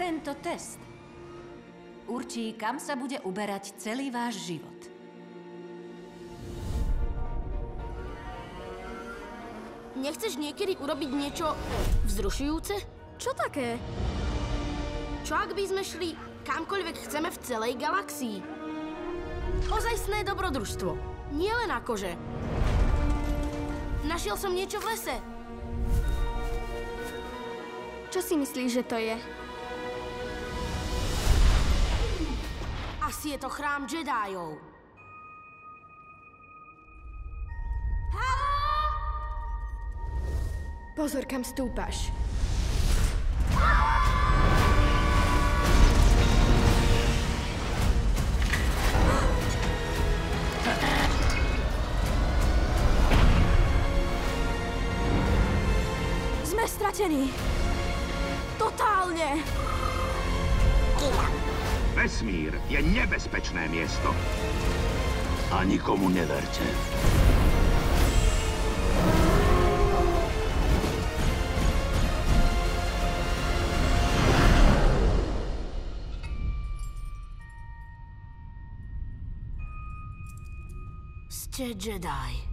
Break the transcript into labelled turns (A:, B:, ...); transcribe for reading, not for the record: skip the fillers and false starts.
A: Tento test určí, kam sa bude uberať celý váš život.
B: Nechceš niekedy urobiť niečo vzrušujúce?
C: Čo také?
B: Čo ak by sme šli kamkoľvek chceme v celej galaxii? Ozajstné dobrodružstvo. Nie len akože. Našiel som niečo v lese.
C: Čo si myslíš, že to je?
B: Asi je to chrám Jediov.
C: Pozor, kam stúpaš. Sme stratení. Totálne.
D: Vesmír je nebezpečné miesto. A nikomu neverte.
B: Ste Jedi.